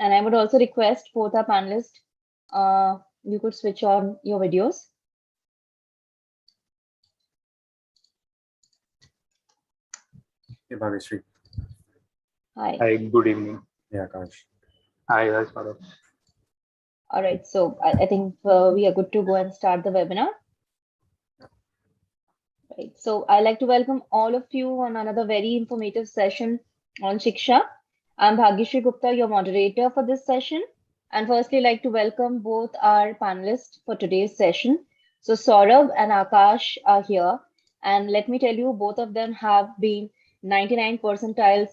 And I would also request both our panelists, you could switch on your videos. Hey, Bhavishri. Hi. Hi, good evening. Yeah, Akash. Hi, Saurabh. All right, so I think we are good to go and start the webinar. Right, so I'd like to welcome all of you on another very informative session on Shiksha. I'm Bhagyashree Gupta, your moderator for this session. And firstly, I'd like to welcome both our panelists for today's session. So Saurabh and Akash are here. And let me tell you, both of them have been 99 percentile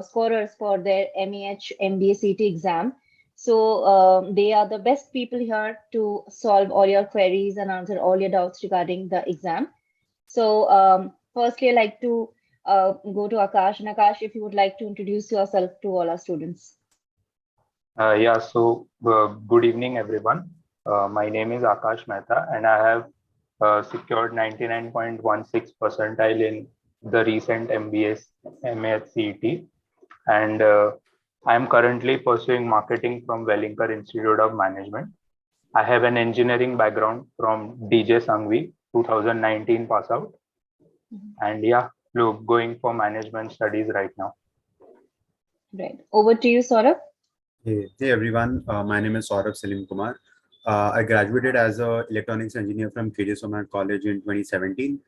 scorers for their MAH MBA CT exam. So they are the best people here to solve all your queries and answer all your doubts regarding the exam. So firstly, I'd like to go to Akash. And Akash, if you would like to introduce yourself to all our students. Good evening, everyone. My name is Akash Mehta, and I have secured 99.16 percentile in the recent MBA MAH CET. And I am currently pursuing marketing from Wellinger Institute of Management. I have an engineering background from DJ Sangvi, 2019 pass out. And yeah, look, going for management studies right now. Right. Over to you, Saurabh. Hey everyone. My name is Saurabh Salim Kumar. I graduated as an electronics engineer from KJ Somat College in 2017.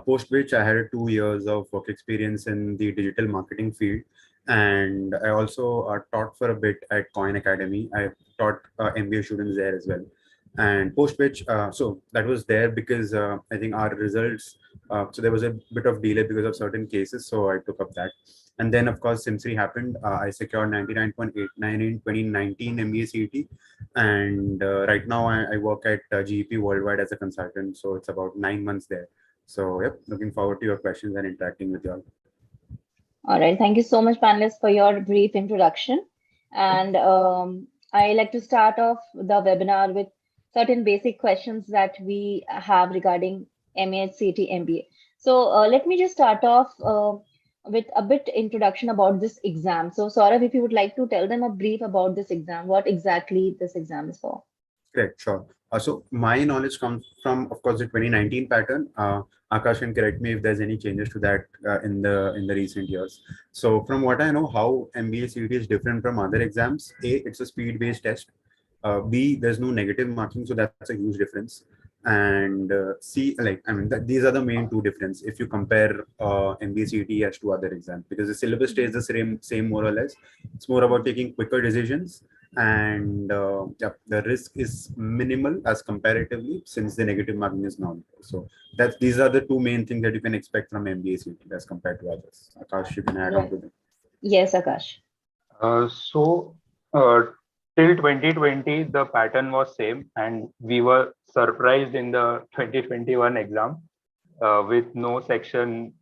Post which I had 2 years of work experience in the digital marketing field, and I also taught for a bit at Coin Academy. I taught MBA students there as well. And post which, so that was there because I think our results. So there was a bit of delay because of certain cases, so I took up that. And then, of course, SIM3 happened. I secured 99.89 in 2019 MBA CET. And right now, I work at GEP Worldwide as a consultant. So it's about 9 months there. So, yep, looking forward to your questions and interacting with you all. All right. Thank you so much, panelists, for your brief introduction. And I like to start off the webinar with certain basic questions that we have regarding MAH CET MBA. So let me just start off with a bit introduction about this exam. So Saurabh, if you would like to tell them a brief about this exam, what exactly this exam is for. Correct, sure. So my knowledge comes from, of course, the 2019 pattern. Akash can correct me if there's any changes to that in the recent years. So from what I know, how MBA CET is different from other exams: A, it's a speed-based test. B, there's no negative marking, so that's a huge difference. And C, these are the main two difference if you compare MBA CET as to other exams, because the syllabus stays the same more or less. It's more about taking quicker decisions, and the risk is minimal as comparatively, since the negative marking is not. So these are the two main things that you can expect from MBA CET as compared to others. Akash, you can add on to them. Yes, Akash. Till 2020, the pattern was same, and we were surprised in the 2021 exam with no section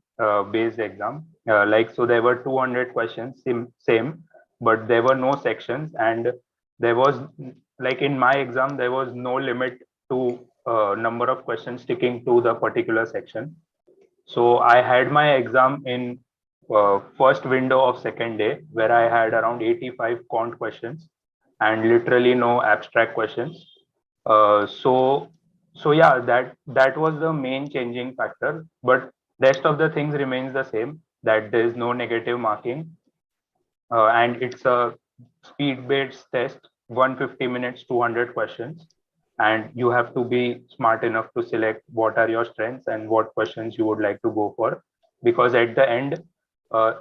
based exam. So there were 200 questions, same, but there were no sections, and there was, like in my exam, there was no limit to number of questions sticking to the particular section. So I had my exam in first window of second day, where I had around 85 quant questions and literally no abstract questions. So yeah, that was the main changing factor, but rest of the things remains the same, that there is no negative marking, and it's a speed-based test, 150 minutes, 200 questions, and you have to be smart enough to select what are your strengths and what questions you would like to go for, because at the end,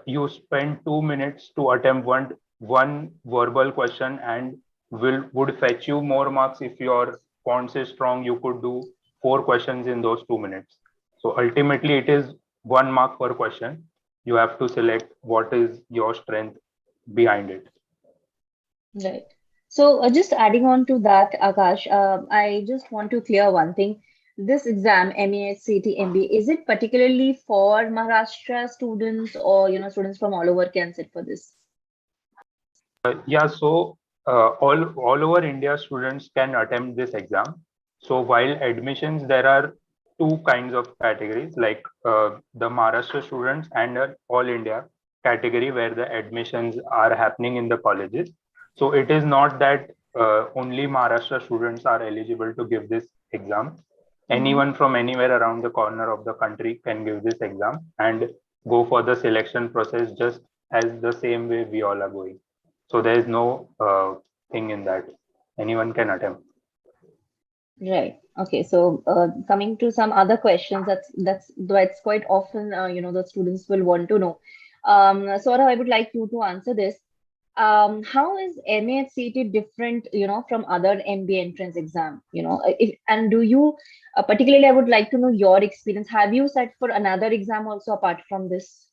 you spend 2 minutes to attempt one verbal question, and would fetch you more marks. If your quants is strong, you could do 4 questions in those 2 minutes. So ultimately, it is 1 mark per question. You have to select what is your strength behind it. Right. So just adding on to that, Akash, I just want to clear one thing. This exam, MAH CET MBA, is it particularly for Maharashtra students, or students from all over can sit for this? All over India, students can attempt this exam. So while admissions, there are 2 kinds of categories, like the Maharashtra students and All India category, where the admissions are happening in the colleges. So it is not that only Maharashtra students are eligible to give this exam. Anyone from anywhere around the corner of the country can give this exam and go for the selection process just as the same way we all are going. So there is no thing in that. Anyone can attempt. Right. Okay. So coming to some other questions, that's quite often the students will want to know. Sora, I would like you to answer this. How is MA CT different, from other MBA entrance exam? And do you, particularly, I would like to know your experience. Have you set for another exam also apart from this?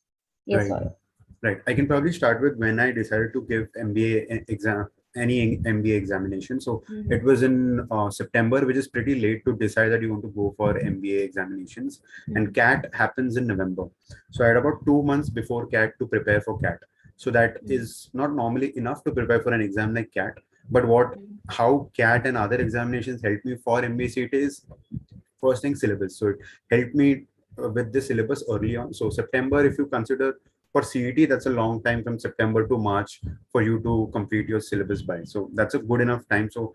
Yes, Right. Sora. Right. I can probably start with when I decided to give MBA exam, any MBA examination. So it was in September, which is pretty late to decide that you want to go for MBA examinations. And CAT happens in November. So I had about 2 months before CAT to prepare for CAT. So that is not normally enough to prepare for an exam like CAT. But how CAT and other examinations helped me for MBA CET is first thing syllabus. So it helped me with the syllabus early on. So September, if you consider for CET, that's a long time from September to March for you to complete your syllabus by. So that's a good enough time. So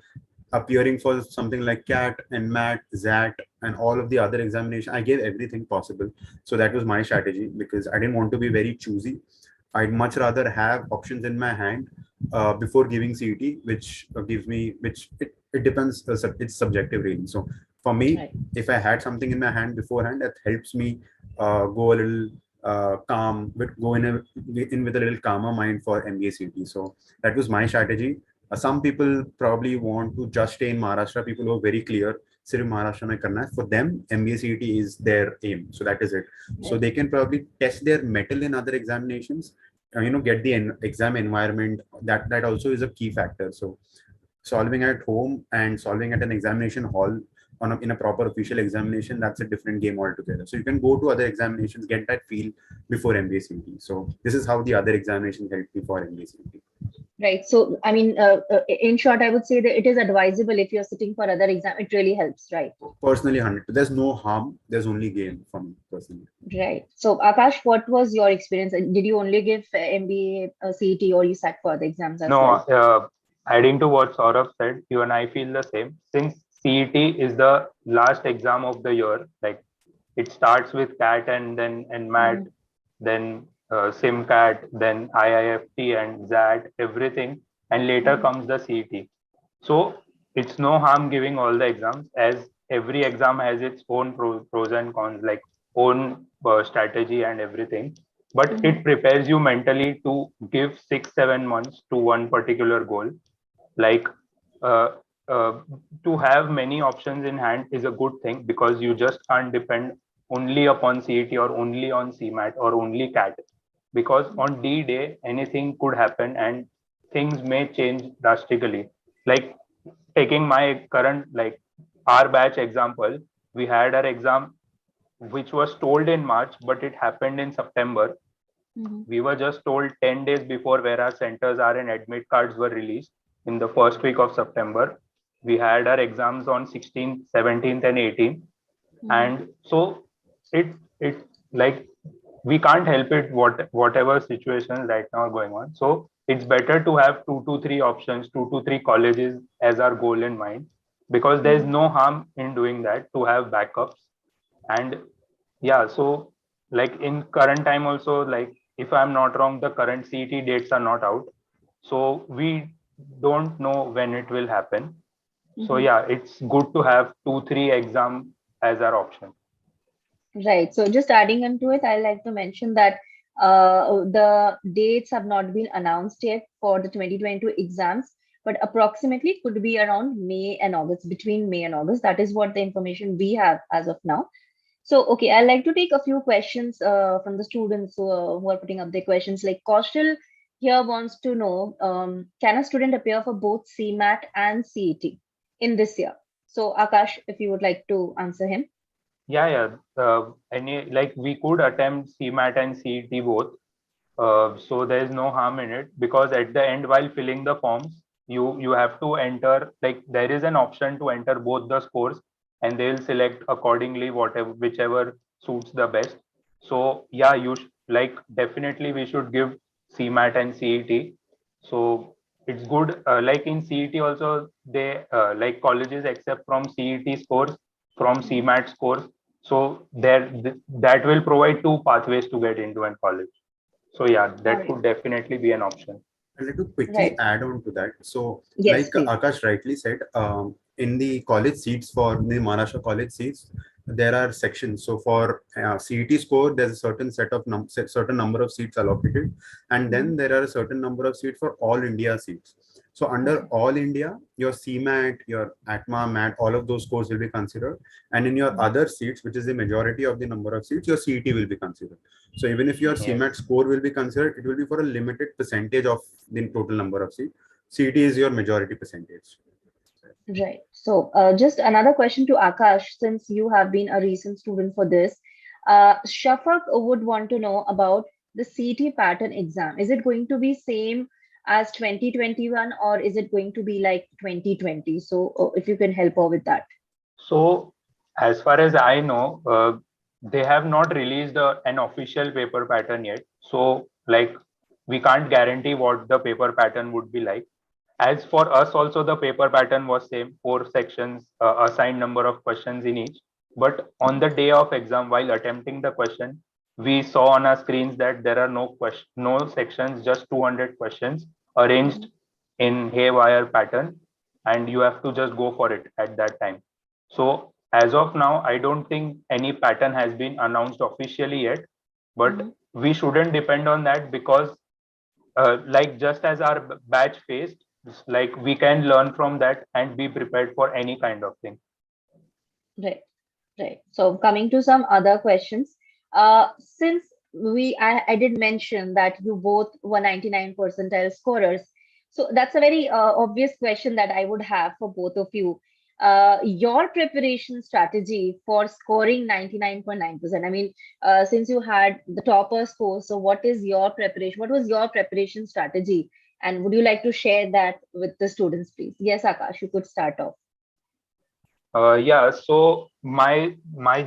appearing for something like CAT and MAT, ZAT, and all of the other examinations, I gave everything possible. So that was my strategy because I didn't want to be very choosy. I'd much rather have options in my hand before giving CET, which gives me, it depends, it's subjective really. So for me, Right. if I had something in my hand beforehand, that helps me go a little calm, in with a little calmer mind for MBA CET. So that was my strategy. Some people probably want to just stay in Maharashtra. People who are very clear, सिर्फ महाराष्ट्र में करना है. For them, MBA CET is their aim. So that is it. So they can probably test their mettle in other examinations. Get the exam environment. That also is a key factor. So solving at home and solving at an examination hall in a proper official examination, that's a different game altogether. So you can go to other examinations, get that feel before MBA CET. So this is how the other examinations help me for MBA CET. Right. So, I mean, in short, I would say that it is advisable if you're sitting for other exam. It really helps, right? Personally, 100. There's no harm. There's only gain for me personally. Right. So, Akash, what was your experience? Did you only give MBA CET or you sat for the exams as well? No, adding to what Saurabh said, you and I feel the same. Since CET is the last exam of the year, like it starts with CAT and then MAT, then SimCAT, then IIFT and ZAT, everything, and later comes the CET. So it's no harm giving all the exams, as every exam has its own pros and cons, like own strategy and everything. But it prepares you mentally to give 6-7 months to one particular goal. Like uh, uh, to have many options in hand is a good thing, because you just can't depend only upon CET or only on CMAT or only CAT, because on D day anything could happen and things may change drastically. Like taking my current, like our batch example, we had our exam which was told in March, but it happened in September. We were just told 10 days before where our centers are and admit cards were released in the first week of September. We had our exams on 16th, 17th, and 18th. And so it like we can't help it whatever situations right now are going on. So it's better to have 2 to 3 options, 2 to 3 colleges as our goal in mind, because there's no harm in doing that, to have backups. And yeah, so like in current time also, like if I'm not wrong, the current CET dates are not out, so we don't know when it will happen. So yeah, it's good to have 2-3 exam as our option. Right. So just adding into it, I like to mention that the dates have not been announced yet for the 2022 exams, but approximately could be around May and August, between May and August. That is what the information we have as of now. So, okay, I'd like to take a few questions from the students who are putting up their questions. Like Kaushal here wants to know, can a student appear for both CMAT and CET in this year? So, Akash, if you would like to answer him. Yeah. Like we could attempt CMAT and CET both. So there is no harm in it, because at the end, while filling the forms, you have to enter, like there is an option to enter both the scores, and they'll select accordingly whichever suits the best. So yeah, like definitely we should give CMAT and CET. So it's good. Like in CET also, they like colleges accept from CET scores, from Cmat scores. So that will provide two pathways to get into a college. So yeah, All that right. could definitely be an option. I'd like to quickly Right. add on to that. So, Yes, like please. Akash rightly said, in the college seats for the Maharashtra college seats, there are sections. So, for CET score, there's a certain certain number of seats allocated, and Mhm. then there are a certain number of seats for all India seats. So, under Okay. all India, your CMAT, your ATMA, MAT, all of those scores will be considered, and in your Mhm. other seats, which is the majority of the number of seats, your CET will be considered. So even if your Yes. CMAT score will be considered, it will be for a limited percentage of the total number of seats. CET is your majority percentage. Right. So, just another question to Akash, since you have been a recent student for this. Shafak would want to know about the CT pattern exam. Is it going to be same as 2021 or is it going to be like 2020? So, if you can help her with that. So as far as I know, they have not released an official paper pattern yet. So like we can't guarantee what the paper pattern would be like. As for us also, the paper pattern was same, 4 sections, assigned number of questions in each. But on the day of exam, while attempting the question, we saw on our screens that there are no sections, just 200 questions arranged Mhm. in haywire pattern, and you have to just go for it at that time. So as of now, I don't think any pattern has been announced officially yet, but Mhm. we shouldn't depend on that because like just as our batch faced, like we can learn from that and be prepared for any kind of thing. Right. Right. So coming to some other questions, since I did mention that you both were 99 percentile scorers, so that's a very obvious question that I would have for both of you. Your preparation strategy for scoring 99.9%. I mean, since you had the topper score, so what is your preparation? What was your preparation strategy? And would you like to share that with the students, please? Yes, Akash, you could start off. Yeah, so my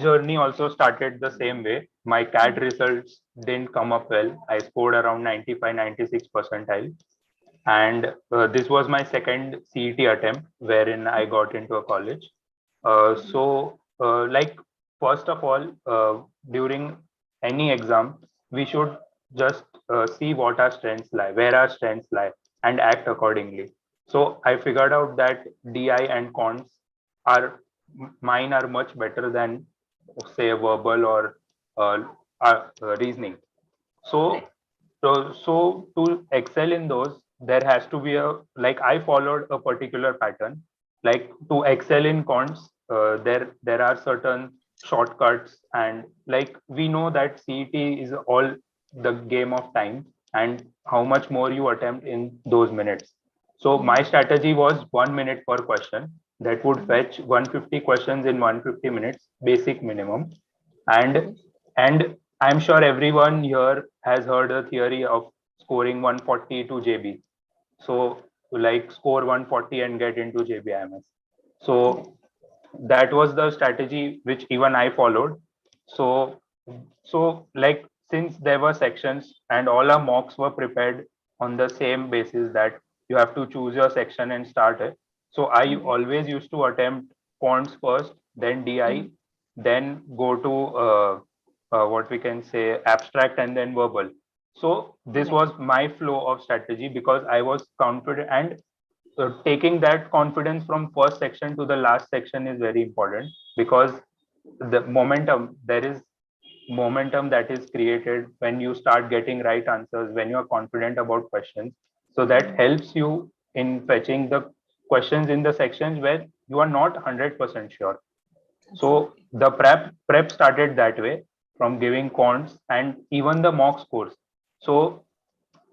journey also started the same way. My CAT Mhm. results didn't come up well. I scored around 95, 96 percentile. And this was my second CET attempt wherein I got into a college. Like first of all, during any exam, we should just see what our strengths lie, where our strengths lie, and act accordingly. So I figured out that DI and cons are mine are much better than say verbal or uh, reasoning. Right. So to excel in those, there has to be a like I followed a particular pattern. Like to excel in cons, there are certain shortcuts, and like we know that CET is all the game of time and how much more you attempt in those minutes. So my Mhm. strategy was 1 minute per question. That would Mhm. fetch 150 questions in 150 minutes, basic minimum, and Okay. and I'm sure everyone here has heard a theory of scoring 140 to JB. So like score 140 and get into JBIMS. Right. So that was the strategy which even I followed. So like since there were sections and all our mocks were prepared on the same basis that you have to choose your section and start it. So I Mhm. always used to attempt quants first, then DI, Mhm. then go to what we can say abstract and then verbal. So this Right. was my flow of strategy because I was confident, and taking that confidence from first section to the last section is very important because the momentum there is momentum that is created when you start getting right answers, when you are confident about questions. So that Mhm. helps you in fetching the questions in the sections where you are not 100% sure. So Absolutely. the prep started that way, from giving cons and even the mock scores. So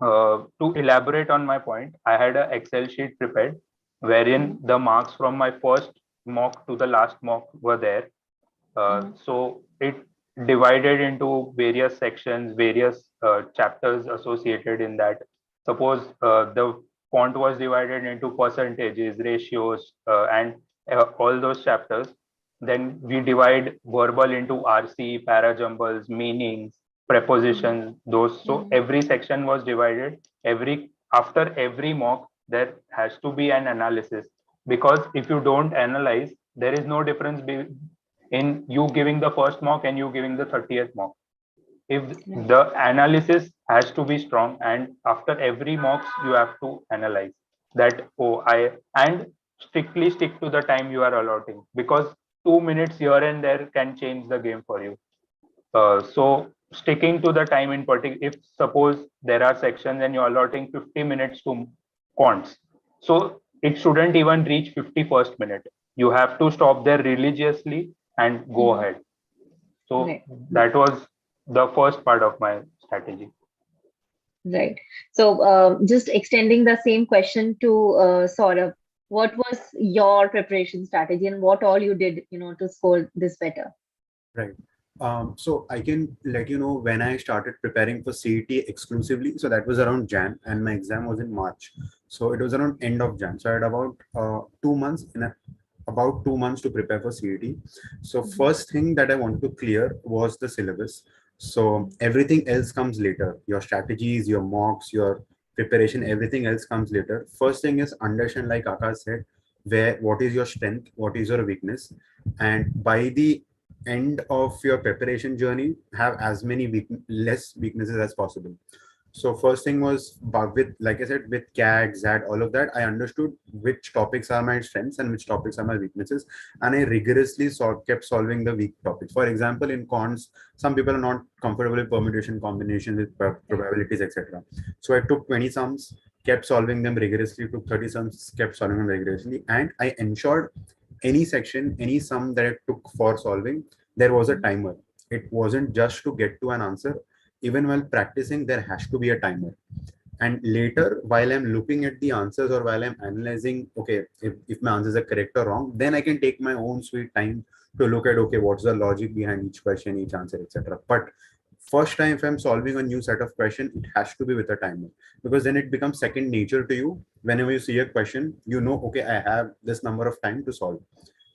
to elaborate on my point, I had an Excel sheet prepared wherein Mhm. the marks from my first mock to the last mock were there. Mhm. So it divided into various sections, various chapters associated in that. Suppose the font was divided into percentages, ratios, and all those chapters. Then we divide verbal into RC, parajumbles, meanings, Mhm. prepositions, those. So Mhm. every section was divided. Every after every mock, there has to be an analysis, because if you don't analyze, there is no difference in you giving the first mock and you giving the 30th mock. If the analysis has to be strong, and after every mocks you have to analyze that, and strictly stick to the time you are allotting, because 2 minutes here and there can change the game for you. So sticking to the time in particular, if suppose there are sections and you're allotting 50 minutes to quants, so it shouldn't even reach 51st minute. You have to stop there religiously and go ahead. So that was the first part of my strategy. Right. So just extending the same question to Saurabh, what was your preparation strategy and what all you did, to score this better? Right. So I can let you know when I started preparing for CET exclusively. So that was around Jan, and my exam was in March. So it was around end of Jan. So I had about 2 months about 2 months to prepare for CET. So first thing that I wanted to clear was the syllabus. So everything else comes later. Your strategies, your mocks, your preparation, everything else comes later. First thing is understand, like Akash said, what is your strength, what is your weakness, and by the end of your preparation journey, have as many less weaknesses as possible. So first thing was, with, like I said, with CAD, ZAD, all of that, I understood which topics are my strengths and which topics are my weaknesses, and I rigorously kept solving the weak topics. For example, in cons, some people are not comfortable with permutation, combination, with probabilities, etc. So I took 20 sums, kept solving them rigorously, took 30 sums, kept solving them rigorously, and I ensured any section, any sum that I took for solving, there was a timer. It wasn't just to get to an answer. Even while practicing, there has to be a timer. And later, while I'm looking at the answers or while I'm analyzing, okay, if my answers are correct or wrong, then I can take my own sweet time to look at, okay, what's the logic behind each question, each answer, etc. But first time, if I'm solving a new set of question, it has to be with a timer, because then it becomes second nature to you. Whenever you see a question, you know, okay, I have this number of time to solve.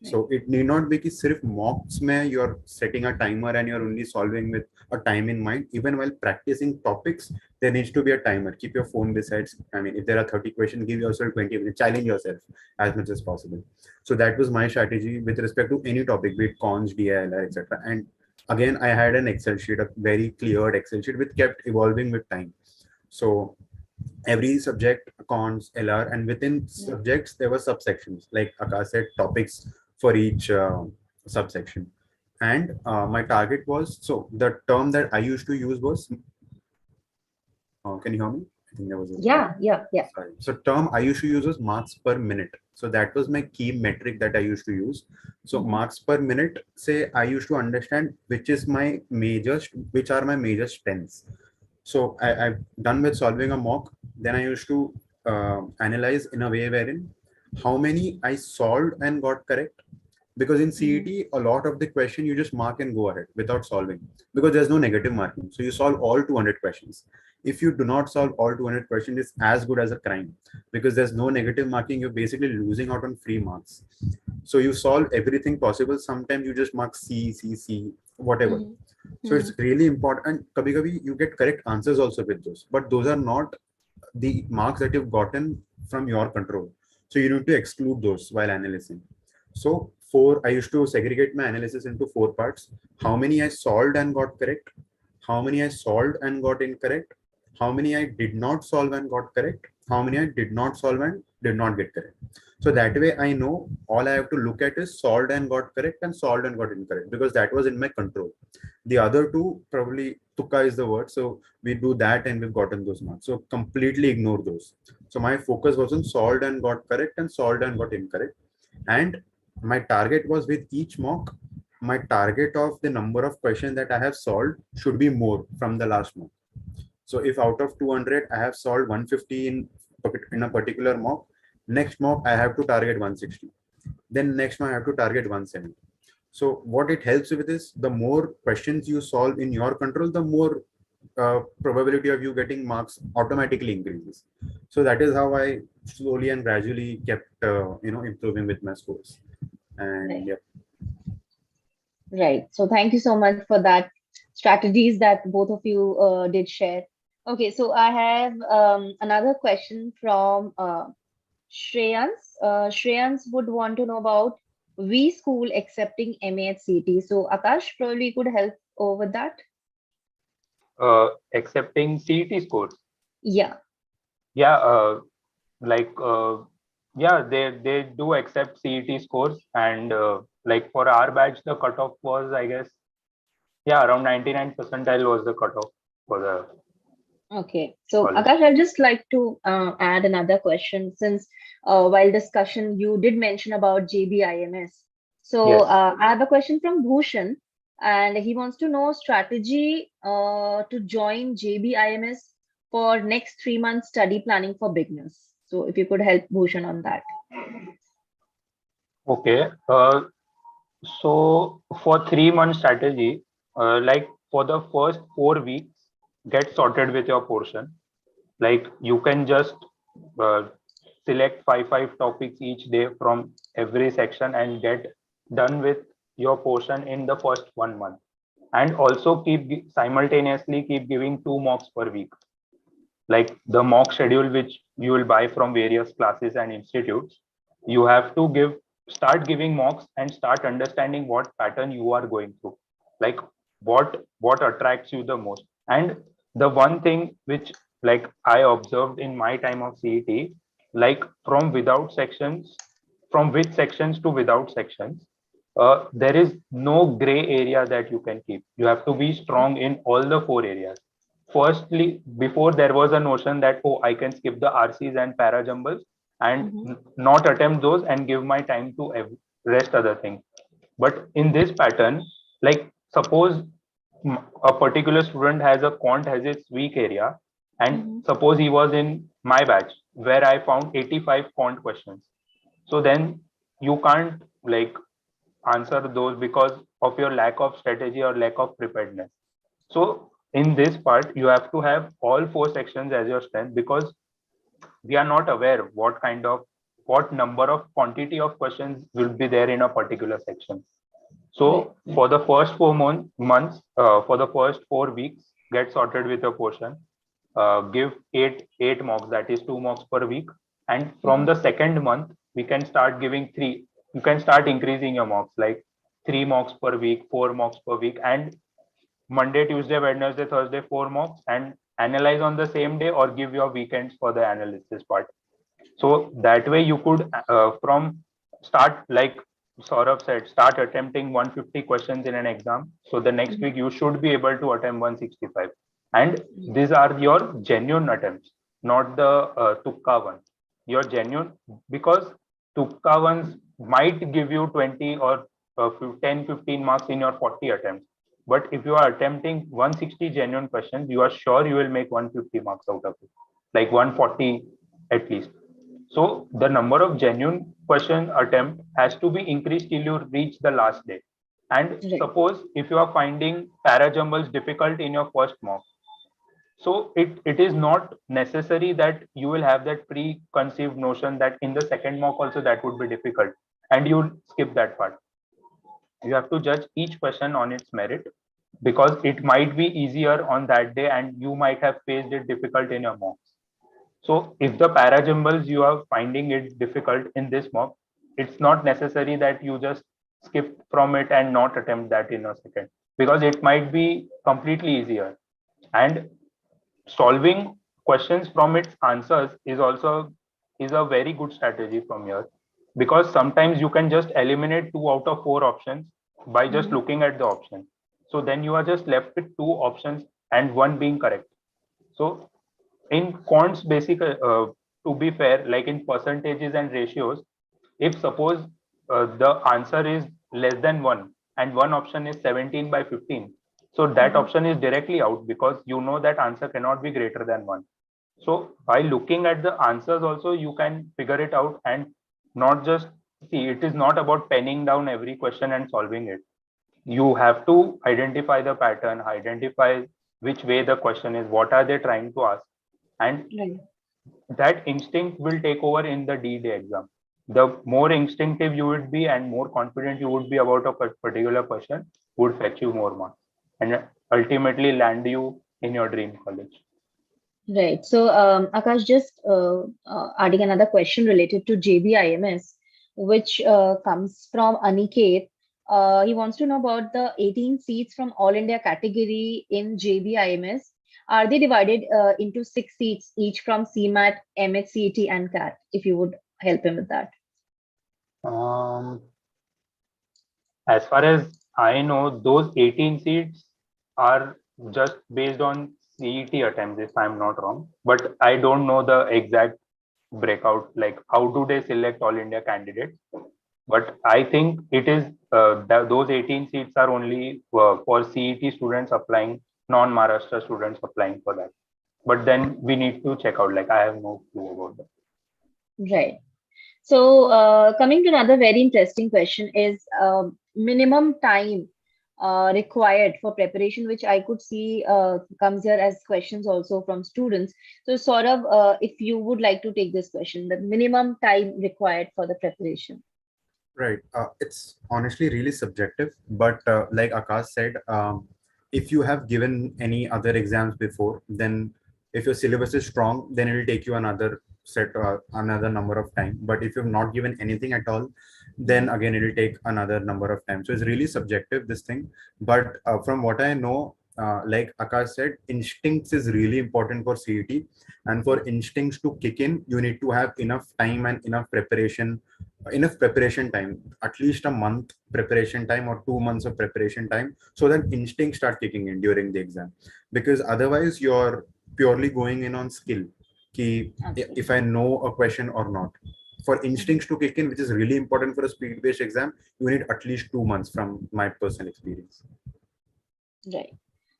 So it need not be कि सिर्फ mocks में you're setting a timer and you're only solving with a time in mind. Even while practicing topics, there needs to be a timer. Keep your phone beside. I mean, if there are 30 questions, give yourself 20 minutes. Challenge yourself as much as possible. So that was my strategy with respect to any topic, be it cons, DILR, etc. And again, I had an Excel sheet, a very cleared Excel sheet, which kept evolving with time. So every subject, cons, LR, and within subjects, there were subsections, like Akash said, topics for each subsection. And my target was, so the term that I used to use was, can you hear me? I think there was Yeah. Sorry. So term I used to use was marks per minute. So that was my key metric that I used to use. So marks per minute, say I used to understand which are my major strengths. So I've done with solving a mock. Then I used to analyze in a way wherein how many I solved and got correct. Because in CET, a lot of the question you just mark and go ahead without solving, because there's no negative marking. So you solve all 200 questions. If you do not solve all 200 questions, it's as good as a crime, because there's no negative marking. You're basically losing out on free marks. So you solve everything possible. Sometimes you just mark C, whatever. So it's really important. And kabhi you get correct answers also with those, but those are not the marks that you've gotten from your control. So you need to exclude those while analyzing. So I used to segregate my analysis into 4 parts. How many I solved and got correct, how many I solved and got incorrect, how many I did not solve and got correct, how many I did not solve and did not get correct. So that way I know all I have to look at is solved and got correct and solved and got incorrect, because that was in my control. The other two, probably tukka is the word. So we do that and we've gotten those marks. So completely ignore those. So my focus was on solved and got correct and solved and got incorrect. And my target was, with each mock, my target of the number of questions that I have solved should be more from the last mock. So if out of 200, I have solved 150 in a particular mock, next mock I have to target 160. Then next mock I have to target 170. So what it helps with is, the more questions you solve in your control, the more probability of you getting marks automatically increases. So that is how I slowly and gradually kept improving with my scores. And Right. So thank you so much for that strategies that both of you did share. Okay, so I have another question from Shreyans. Shreyans would want to know about V School accepting MAH CET. So Akash probably could help with that. Accepting CET scores. Yeah. Yeah, like yeah, they do accept CET scores, and like for our batch, the cutoff was, I guess, yeah, around 99 percentile was the cutoff for the Okay. So college. Akash, I'd just like to add another question since while discussion you did mention about JBIMS. So Yes. I have a question from Bhushan, and he wants to know strategy to join JBIMS for next 3 months study planning for beginners. So if you could help Bhushan on that. Okay. So for 3 month strategy, like for the first 4 weeks, get sorted with your portion. Like you can just uh, select five topics each day from every section and get done with your portion in the first 1 month. And also simultaneously keep giving 2 mocks per week. Like the mock schedule which you will buy from various classes and institutes, you have to start giving mocks and start understanding what pattern you are going through, like what attracts you the most. And the one thing which, like, I observed in my time of CET, like from with sections to without sections, there is no gray area that you can keep. You have to be strong in all the 4 areas. Firstly, before, there was a notion that, oh, I can skip the RCs and para jumbles and Mm-hmm. not attempt those and give my time to rest other things. But in this pattern, like suppose a particular student has a quant has its weak area, and Mm-hmm. suppose he was in my batch where I found 85 quant questions. So then you can't like answer those because of your lack of strategy or lack of preparedness. So in this part, you have to have all 4 sections as your strength, because we are not aware what number of quantity of questions will be there in a particular section. Right. So for the first 4 months, for the first 4 weeks, get sorted with your portion. Give eight mocks, that is 2 mocks per week. And from Mm-hmm. the second month, we can start giving three. You can start increasing your mocks, like 3 mocks per week, 4 mocks per week, and Monday, Tuesday, Wednesday, Thursday, 4 mocks, and analyze on the same day or give your weekends for the analysis part. So that way you could from start, like Saurabh said, start attempting 150 questions in an exam. So the next Mm-hmm. week you should be able to attempt 165. And these are your genuine attempts, not the tukka ones. Your genuine, because tukka ones might give you 20 or 10, 15 marks in your 40 attempts. But if you are attempting 160 genuine questions, you are sure you will make 150 marks out of it, like 140 at least. So the number of genuine question attempt has to be increased till you reach the last day. And Right. suppose if you are finding para jumbles difficult in your first mock, so it is not necessary that you will have that preconceived notion that in the second mock also that would be difficult and you skip that part. You have to judge each question on its merit, because it might be easier on that day and you might have faced it difficult in your mocks. So if the parajumbles you are finding it difficult in this mock, it's not necessary that you just skip from it and not attempt that in a second, because it might be completely easier. And solving questions from its answers is a very good strategy from here, because sometimes you can just eliminate 2 out of 4 options by just Mm-hmm. looking at the option. So then you are just left with 2 options and one being correct. So in quants basic, to be fair, like in percentages and ratios, if suppose the answer is less than 1 and one option is 17 by 15, so that Mm-hmm. option is directly out, because you know that answer cannot be greater than 1. So by looking at the answers also you can figure it out, and not just see, it is not about penning down every question and solving it. You have to identify the pattern, identify which way the question is, what are they trying to ask, and Right. that instinct will take over in the D-Day exam. The more instinctive you would be and more confident you would be about a particular question would fetch you more marks and ultimately land you in your dream college. Right. So, Akash, just adding another question related to JBIMS, which comes from Aniket. He wants to know about the 18 seats from All India category in JBIMS. Are they divided into 6 seats each from CMAT, MH, CET, and CAT? If you would help him with that. Um, as far as I know, those 18 seats are just based on CET attempts, if I'm not wrong. But I don't know the exact breakout, like how do they select all India candidates. But I think it is those 18 seats are only for CET students applying, non-Maharashtra students applying for that. But then we need to check out, like I have no clue about that. Right. So, coming to another very interesting question is minimum time required for preparation, which I could see comes here as questions also from students. So, Saurabh, if you would like to take this question, the minimum time required for the preparation. Right. It's honestly really subjective, but like Akash said, if you have given any other exams before, then if your syllabus is strong, then it will take you another another number of time. But if you've not given anything at all, then Mhm. again it will take another number of time. So it's really subjective, this thing. But from what I know, like Akash said, instincts is really important for CET, and for instincts to kick in, you need to have enough time and enough preparation time, at least a month preparation time or 2 months of preparation time, so that instincts start kicking in during the exam. Because otherwise you're purely going in on skill, ki if I Absolutely. know a question or not. For Mhm. instincts to kick in, which is really important for a speed based exam, you need at least 2 months from my personal experience. Right.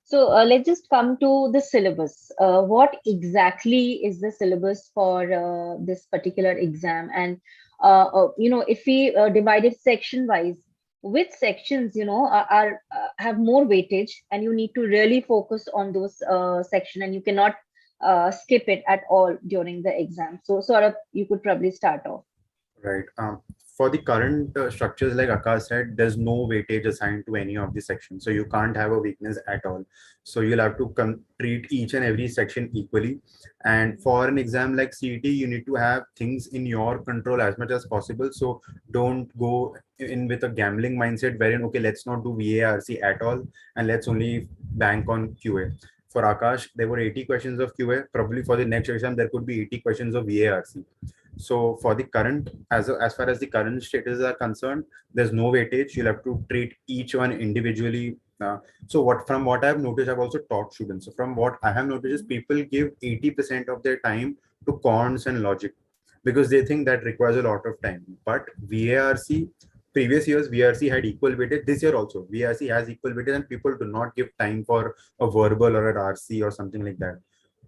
So let's just come to the syllabus. What exactly is the syllabus for this particular exam? And if we divide it section wise, which sections, have more weightage, and you need to really focus on those section, and you cannot skip it at all during the exam. So sort of you could probably start off. Right. For the current structures, like Akash said, there's no weightage assigned to any of the sections. So you can't have a weakness at all. So you'll have to treat each and every section equally. And for an exam like CET, you need to have things in your control as much as possible. So don't go in with a gambling mindset wherein, okay, let's not do VARC at all and let's only bank on QA. For Akash, there were 80 questions of QA. Probably for the next exam, there could be 80 questions of VARC. So for the current, as far as the current status are concerned, there's no weightage. You'll have to treat each one individually. So from what I've noticed, I've also taught students. So from what I have noticed is people give 80% of their time to cons and logic because they think that requires a lot of time. But VARC, previous years, VRC had equal weightage. This year also, VRC has equal weightage and people do not give time for a verbal or an RC or something like that.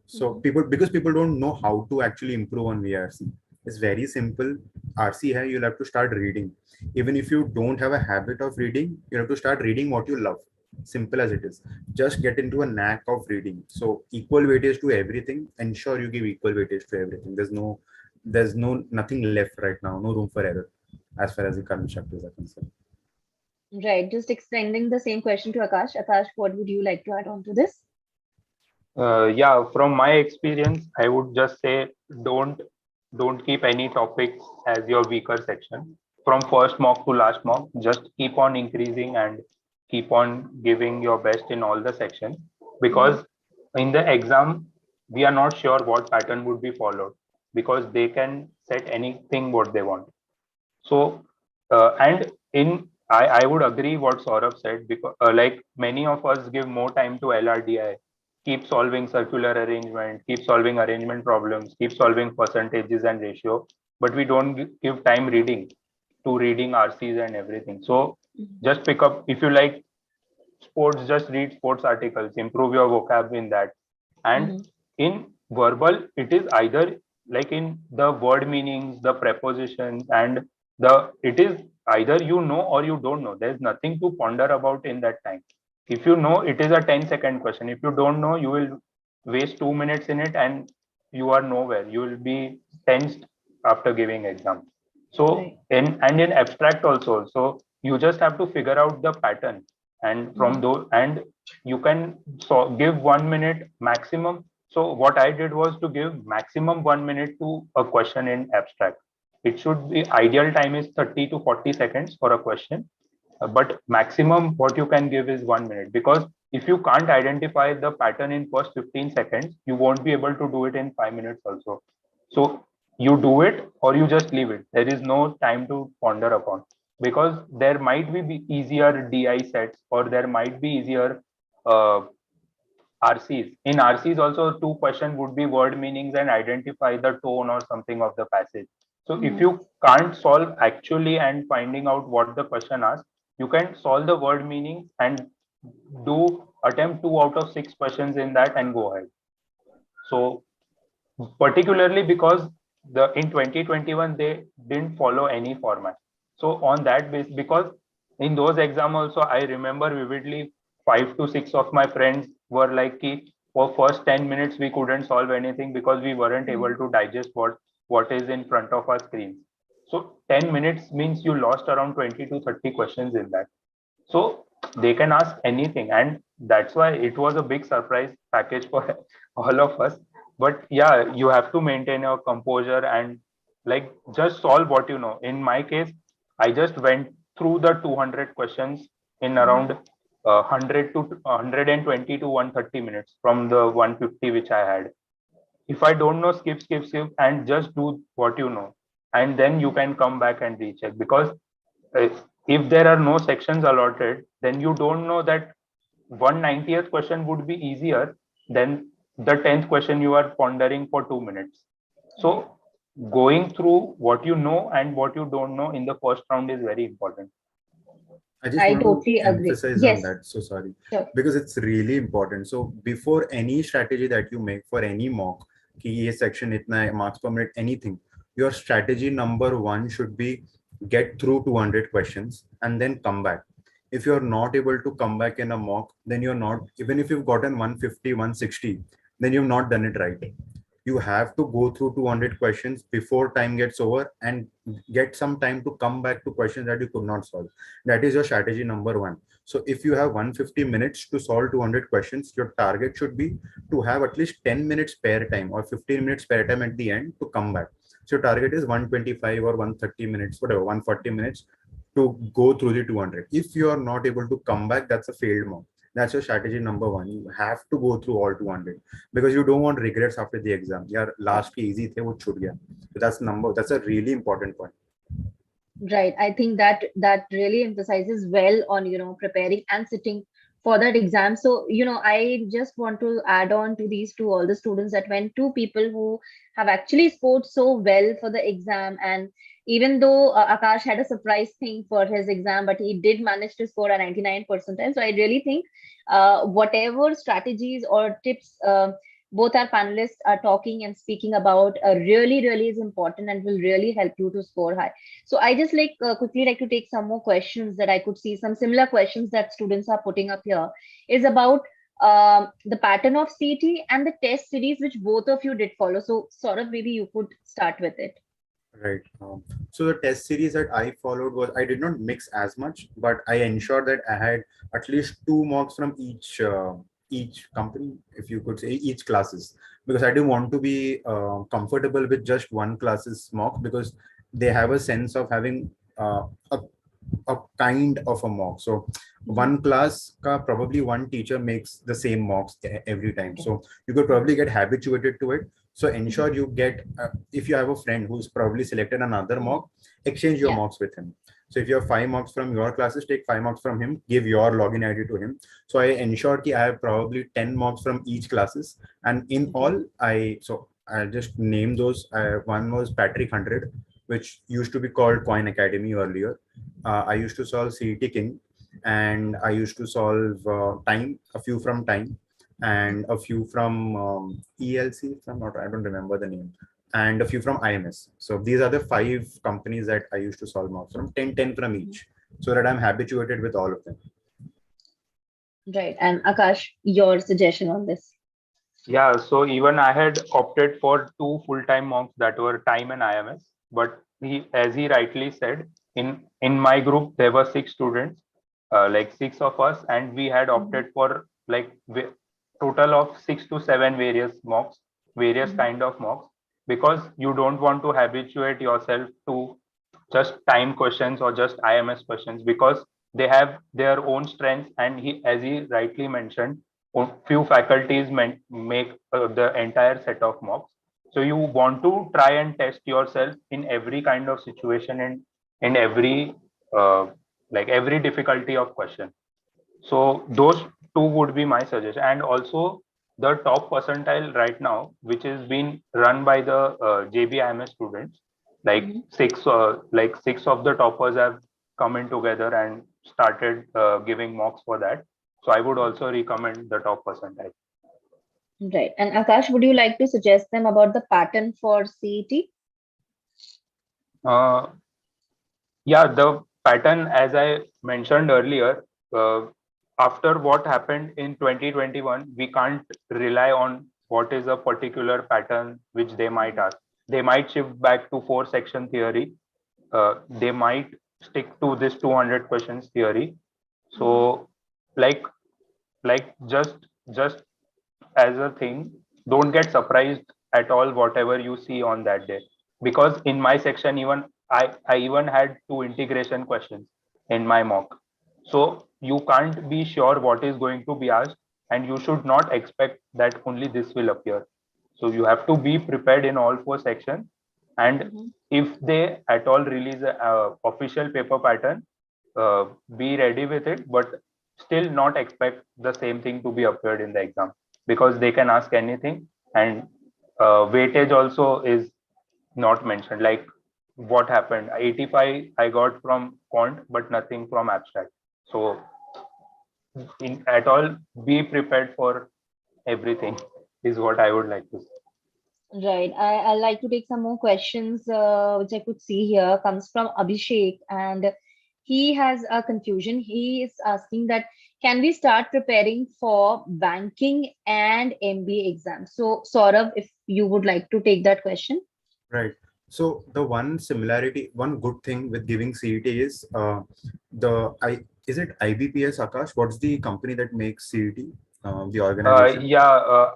So Mhm. because people don't know how to actually improve on VRC. It's very simple. RC hai, you'll have to start reading. Even if you don't have a habit of reading, you have to start reading what you love. Simple as it is. Just get into a knack of reading. So equal weightage to everything. Ensure you give equal weightage to everything. There's nothing left right now. No room for error as far as the current chapters are concerned. Right. Just extending the same question to Akash. Akash, what would you like to add on to this? Yeah, from my experience, I would just say don't don't keep any topics as your weaker section. From first mock to last mock, just keep on increasing and keep on giving your best in all the sections. Mhm. Because in the exam, we are not sure what pattern would be followed because they can set anything what they want. So, and in I would agree what Saurabh said because like many of us give more time to LRDI, keep solving circular arrangement, keep solving arrangement problems, keep solving percentages and ratio, but we don't give time reading RCs and everything. So Mhm. just pick up if you like sports, just read sports articles, improve your vocab in that. And Mhm. in verbal, it is either like in the word meanings, the prepositions, and the it is either you know or you don't know. There's nothing to ponder about in that time. If you know, it is a 10-second question. If you don't know, you will waste 2 minutes in it and you are nowhere. You will be tensed after giving exam. So Right. in abstract also, so you just have to figure out the pattern and from Mhm. those and you can give 1 minute maximum So what I did was to give maximum 1 minute to a question in abstract. It should be ideal time is 30 to 40 seconds for a question, but maximum what you can give is 1 minute, because if you can't identify the pattern in first 15 seconds, you won't be able to do it in 5 minutes also. So you do it or you just leave it. There is no time to ponder upon, because there might be easier DI sets, or there might be easier RCs. In RCs also, two questions would be word meanings and identify the tone or something of the passage. So if you can't solve actually and finding out what the question asks, you can solve the word meaning and do attempt 2 out of 6 questions in that and go ahead. So particularly because the in 2021 they didn't follow any format. So on that basis, because in those exam also I remember vividly 5 to 6 of my friends were like for first 10 minutes we couldn't solve anything because we weren't able to digest what is in front of our screens. So 10 minutes means you lost around 20 to 30 questions in that. So they can ask anything, and that's why it was a big surprise package for all of us. But yeah, you have to maintain your composure and like just solve what you know. In my case, I just went through the 200 questions in around 100 to 120 to 130 minutes from the 150 which I had. If I don't know, skip, and just do what you know, and then you can come back and recheck. Because uh, if there are no sections allotted, then you don't know that 190th question would be easier than the 10th question you are pondering for 2 minutes. So going through what you know and what you don't know in the first round is very important. I just I want to totally agree. emphasize on Yes, that. So sorry, sure. because it's really important. So before any strategy that you make for any mock, कि ये section इतना marks per minute, anything, your strategy number one should be get through 200 questions and then come back. If you're not able to come back in a mock, then you're not, even if you've gotten 150, 160, then you've not done it right. You have to go through 200 questions before time gets over and get some time to come back to questions that you could not solve. That is your strategy number one. So if you have 150 minutes to solve 200 questions, your target should be to have at least 10 minutes spare time or 15 minutes spare time at the end to come back. So your target is 125 or 130 minutes, whatever, 140 minutes to go through the 200. If you are not able to come back, that's a failed mock. That's your strategy number one. You have to go through all 200 because you don't want regrets after the exam. Yeah, last ke easy the, wo chhut gaya. So that's a really important point. Right. I think that really emphasizes well on, preparing and sitting for that exam. So, I just want to add on to these to all the students that when two people who have actually scored so well for the exam, and even though Akash had a surprise thing for his exam, but he did manage to score a 99 percentile. So I really think whatever strategies or tips both our panelists are talking and speaking about really, really is important and will really help you to score high. So I just quickly like to take some more questions that I could see. Some similar questions that students are putting up here is about the pattern of CT and the test series, which both of you did follow. So sort of maybe you could start with it. Right. So the test series that I followed was I did not mix as much, but I ensured that I had at least 2 mocks from each company, if you could say, each classes, because I didn't want to be comfortable with just one class's mock because they have a sense of having a kind of a mock. So one class ka probably one teacher makes the same mocks every time. So you could probably get habituated to it. So ensure you get, if you have a friend who's probably selected another mock, exchange your Yeah. mocks with him. So if you have 5 mocks from your classes, take 5 mocks from him, give your login ID to him. So I ensure that I have probably 10 mocks from each classes. And in all, I'll just name those. One was Patrick 100, which used to be called Coin Academy earlier. I used to solve CET King, and I used to solve Time, a few from Time, and a few from ELC. If I'm not, I don't remember the name, and a few from IMS. So these are the 5 companies that I used to solve mocks from, 10 from each, so that I'm habituated with all of them. Right. And Akash, your suggestion on this? Yeah, so even I had opted for 2 full-time mocks that were Time and IMS, but as he rightly said, in my group there were 6 students, like 6 of us, and we had opted for like total of 6 to 7 various mocks, various kind of mocks, because you don't want to habituate yourself to just time questions or just IMS questions, because they have their own strengths, and as he rightly mentioned, few faculties make the entire set of mocks. So you want to try and test yourself in every kind of situation and in every every difficulty of question. So those two would be my suggestion. And also the top percentile right now, which is being run by the JBIMS students, like six of the toppers have come in together and started giving mocks for that. So I would also recommend the top percentile. Right. And Akash, would you like to suggest them about the pattern for CET? Yeah, the pattern, as I mentioned earlier, after what happened in 2021, we can't rely on what is a particular pattern which they might ask. They might shift back to 4-section theory. They might stick to this 200 questions theory. So, like just as a thing, don't get surprised at all whatever you see on that day, because in my section even I even had 2 integration questions in my mock. So you can't be sure what is going to be asked, and you should not expect that only this will appear. So you have to be prepared in all 4 sections, and if they at all release a official paper pattern, be ready with it, but still not expect the same thing to be appeared in the exam, because they can ask anything. And weightage also is not mentioned, like what happened, 85 I got from quant but nothing from abstract. So in at all, be prepared for everything is what I would like to say. Right. I like to take some more questions, which I could see here. Comes from Abhishek, and he has a confusion. He is asking that can we start preparing for banking and MBA exams? So, Saurabh, if you would like to take that question. Right. So the one similarity, one good thing with giving CET is is it IBPS, Akash? What's the company that makes CET? The organization?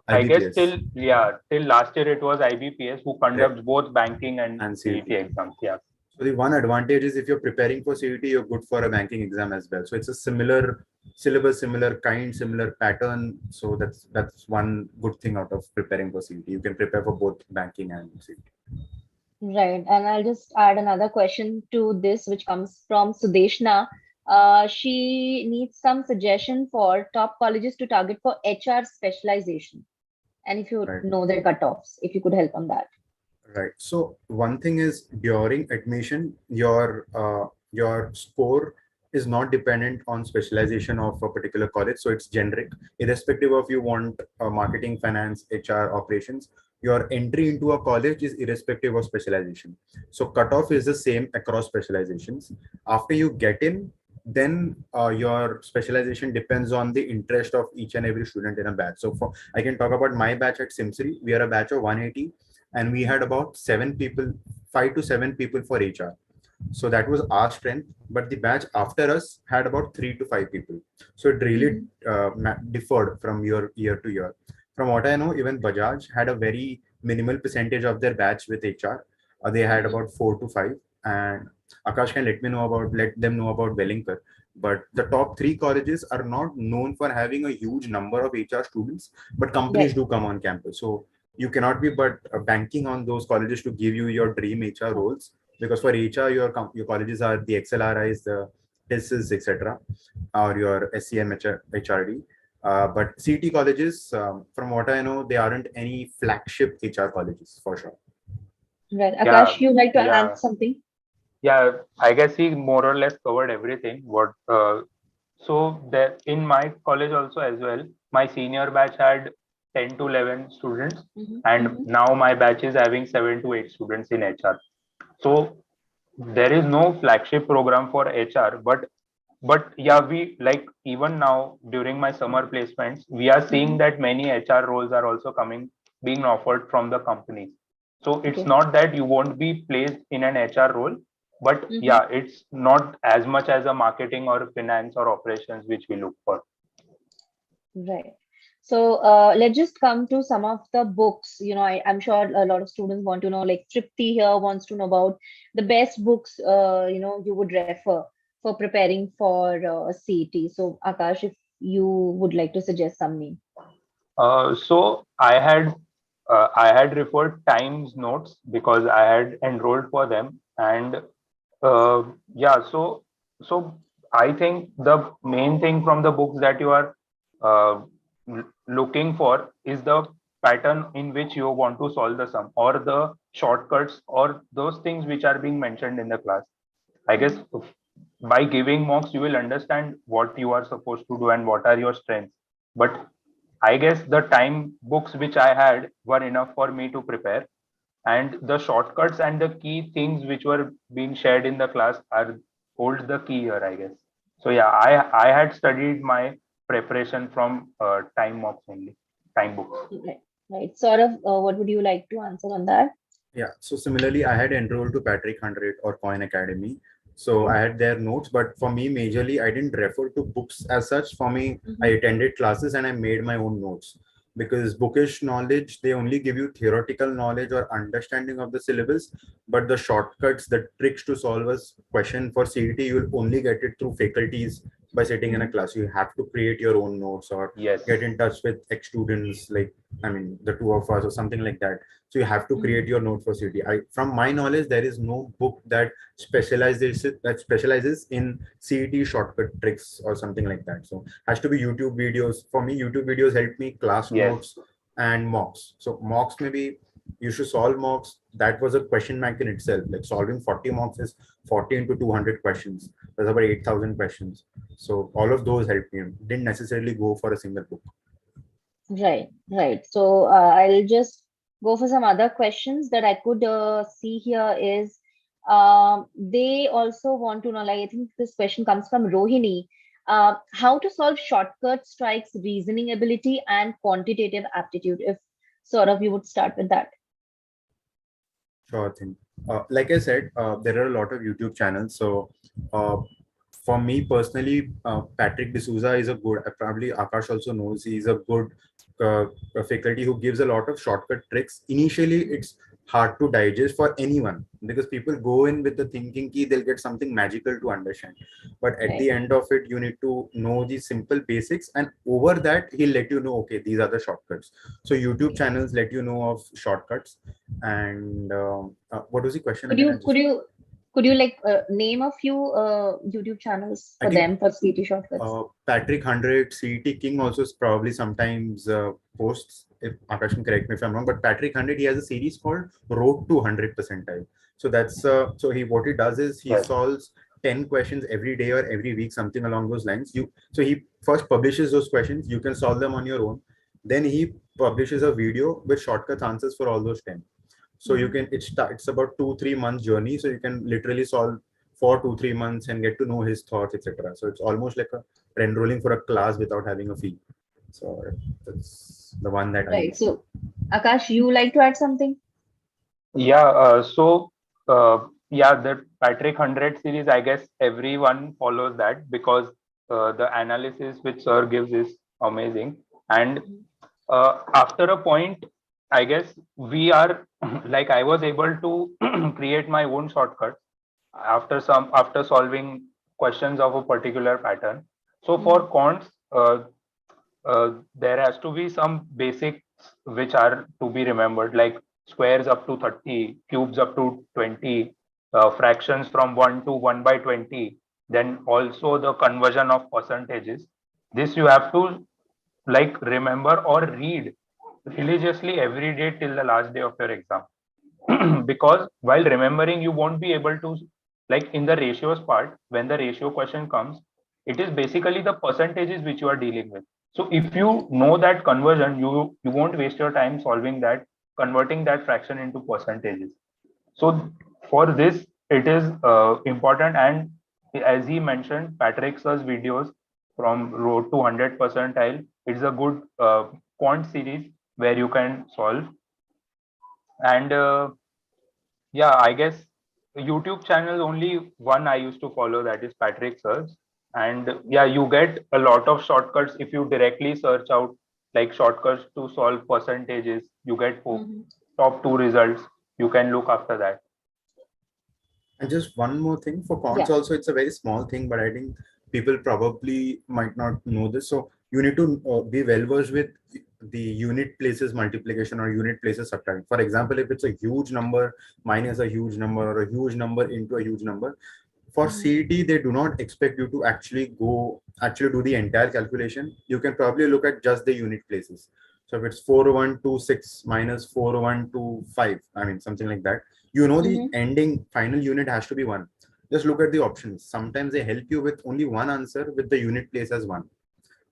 I guess IBPS till last year it was IBPS who conducts both banking and and CET CET. exams. Yeah. So the one advantage is if you're preparing for CET, you're good for a banking exam as well. So it's a similar syllabus, similar kind, similar pattern. So that's one good thing out of preparing for CET. You can prepare for both banking and CET. Right. And I'll just add another question to this, which comes from Sudeshna. She needs some suggestion for top colleges to target for HR specialization. And if you Right. know their cutoffs, if you could help on that. Right. So one thing is during admission, your score is not dependent on specialization of a particular college. So it's generic, irrespective of you want marketing, finance, HR, operations. Your entry into a college is irrespective of specialization. So cutoff is the same across specializations. After you get in, then your specialization depends on the interest of each and every student in a batch. So I can talk about my batch at Simsri. We are a batch of 180. And we had about 7 people, 5 to 7 people for HR. So that was our strength. But the batch after us had about 3 to 5 people. So it really differed from year to year. From what I know, even Bajaj had a very minimal percentage of their batch with HR. They had about 4 to 5. And Akash can let them know about Wellington. But the top 3 colleges are not known for having a huge number of HR students, but companies do come on campus. So you cannot be but banking on those colleges to give you your dream HR roles, because for HR your colleges are the XLRIs, the TESs, etc., or your SCM HRD. But CT colleges, from what I know, they aren't any flagship HR colleges for sure. Right. Akash, you like to Yeah. add something? Yeah, I guess he more or less covered everything. So there in my college also as well, my senior batch had 10 to 11 students, and now my batch is having 7 to 8 students in HR. So there is no flagship program for HR, but yeah, we like even now during my summer placements, we are seeing that many HR roles are also being offered from the companies. So it's not that you won't be placed in an HR role, but yeah, it's not as much as a marketing or finance or operations which we look for. Right. So let's just come to some of the books. I'm sure a lot of students want to know, like Tripti here wants to know about the best books, you would refer for preparing for CET. So Akash, if you would like to suggest some name. So I had referred Times notes because I had enrolled for them, and yeah, so I think the main thing from the books that you are uh, looking for is the pattern in which you want to solve the sum, or the shortcuts, or those things which are being mentioned in the class. I guess by giving mocks, you will understand what you are supposed to do and what are your strengths. But I guess the time books which I had were enough for me to prepare, and the shortcuts and the key things which were being shared in the class are hold the key here, I guess. So yeah, I had studied my preparation from time mocks only, time books. Right. Right. Sort of, what would you like to answer on that? Yeah, so similarly, I had enrolled to Patrick 100 or Coin Academy. So I had their notes, but for me, majorly, I didn't refer to books as such. For me, I attended classes and I made my own notes, because bookish knowledge, they only give you theoretical knowledge or understanding of the syllabus, but the shortcuts, the tricks to solve a question for CET, you will only get it through faculties by sitting in a class. You have to create your own notes or Yes. get in touch with ex-students, like, I mean, the two of us or something like that. So you have to create your note for CET. From my knowledge, there is no book that specializes in CET shortcut tricks or something like that. So has to be YouTube videos. For me, YouTube videos help me class Yes. notes and mocks. So mocks, maybe you should solve mocks. That was a question bank in itself. Like solving 40 mocks is 40 into 200 questions. That's about 8,000 questions. So all of those helped me. Didn't necessarily go for a single book. Right, right. So I'll just go for some other questions that I could see here is they also want to know, like, I think this question comes from Rohini. How to solve shortcut strikes, reasoning ability, and quantitative aptitude. If sort of you would start with that. Sure thing. Like I said, there are a lot of YouTube channels. So uh, for me personally, Patrick D'Souza is a good, probably Akash also knows, he's a good faculty who gives a lot of shortcut tricks. Initially, it's hard to digest for anyone because people go in with the thinking key they'll get something magical to understand. But at the Right. end of it, you need to know the simple basics, and over that, he'll let you know, okay, these are the shortcuts. So YouTube channels let you know of shortcuts. And what was the question Could again? you could you could you like name a few YouTube channels I for think them for CT shortcuts? Patrick 100, CET King also probably sometimes posts, if Akash can correct me if I'm wrong, but Patrick 100, he has a series called Road to 100 percentile. So that's, so what he does is he Yes. solves 10 questions every day or every week, something along those lines. So he first publishes those questions, you can solve them on your own. Then he publishes a video with shortcut answers for all those 10. So you can, it's about 2-3 months journey, so you can literally solve for 2-3 months and get to know his thoughts, etc. So it's almost like a enrolling for a class without having a fee. So that's the one that I Right. use. So Akash, you like to add something? Yeah, yeah, the Patrick 100 series, I guess everyone follows that because the analysis which Sir gives is amazing. And after a point, I guess we are like I was able to create my own shortcuts after solving questions of a particular pattern. So for quants, there has to be some basics which are to be remembered, like squares up to 30, cubes up to 20, fractions from 1 to 1 by 20, then also the conversion of percentages. This you have to like remember or read religiously every day till the last day of your exam. Because while remembering, you won't be able to, like in the ratios part, when the ratio question comes, it is basically the percentages which you are dealing with. So if you know that conversion, you won't waste your time solving that, converting that fraction into percentages. So for this, it is important. And as he mentioned, Patrick's videos from Road to 100 percentile, it's a good quant series where you can solve. And yeah, I guess YouTube channel only one I used to follow, that is Patrick Search. And yeah, you get a lot of shortcuts if you directly search out like shortcuts to solve percentages. You get Mm-hmm. top 2 results. You can look after that. And just one more thing for cons, Yeah. also, it's a very small thing, but I think people probably might not know this. So you need to be well versed with the unit places multiplication or unit places subtraction. For example, if it's a huge number minus a huge number or a huge number into a huge number, for Mm-hmm. CET, they do not expect you to actually do the entire calculation. You can probably look at just the unit places. So if it's 4126 minus 4125, I mean, something like that, the Mm-hmm. ending final unit has to be one. Just look at the options. Sometimes they help you with only one answer with the unit place as one.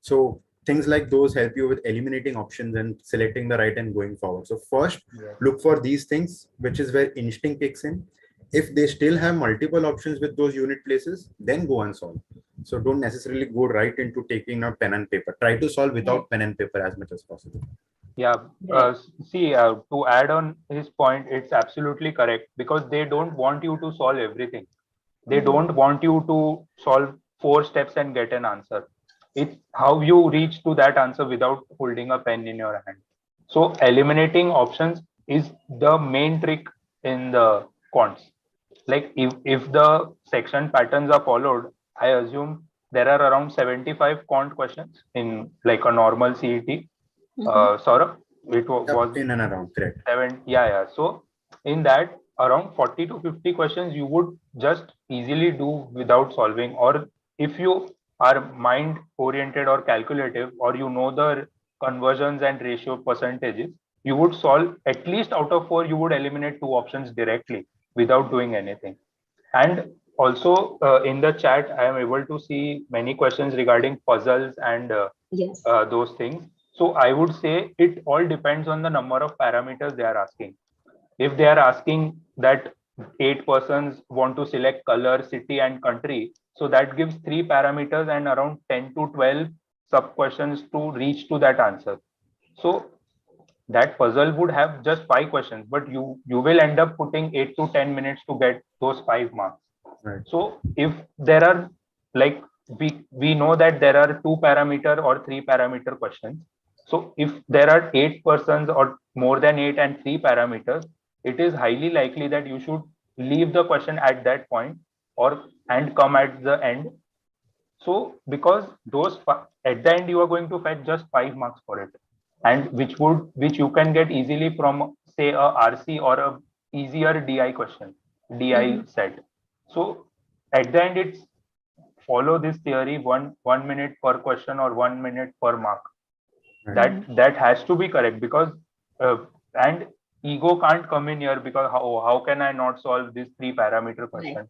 So things like those help you with eliminating options and selecting the right and going forward. So first, Yeah. look for these things, which is where instinct kicks in. If they still have multiple options with those unit places, then go and solve. So don't necessarily go right into taking a pen and paper. Try to solve Right. without pen and paper as much as possible. Yeah. Right. See, to add on his point, it's absolutely correct because they don't want you to solve everything. They Mm-hmm. don't want you to solve 4 steps and get an answer. It's how you reach to that answer without holding a pen in your hand. So eliminating options is the main trick in the quants. Like if the section patterns are followed, I assume there are around 75 quant questions in like a normal CET. Mm-hmm. Saurabh, it Yep, was in and around, correct. 7. Yeah. So in that, around 40 to 50 questions you would just easily do without solving. Or if you are mind oriented or calculative, or you know the conversions and ratio percentages, you would solve at least out of 4, you would eliminate 2 options directly without doing anything. And also in the chat, I am able to see many questions regarding puzzles and Yes. those things. So I would say it all depends on the number of parameters they are asking. If they are asking that 8 persons want to select color, city, and country, so that gives 3 parameters and around 10 to 12 sub questions to reach to that answer. So that puzzle would have just 5 questions, but you will end up putting 8 to 10 minutes to get those 5 marks. Right. So if there are like we know that there are 2 parameter or 3 parameter questions. So if there are 8 persons or more than 8 and 3 parameters, it is highly likely that you should leave the question at that point or and come at the end. So because at the end you are going to fetch just 5 marks for it, and which you can get easily from say a RC or a easier DI question, Mm-hmm. DI set. So at the end it's follow this theory, 1 minute per question or 1 minute per mark. Right. That has to be correct because uh, and ego can't come in here because how can I not solve this 3 parameter Right. question?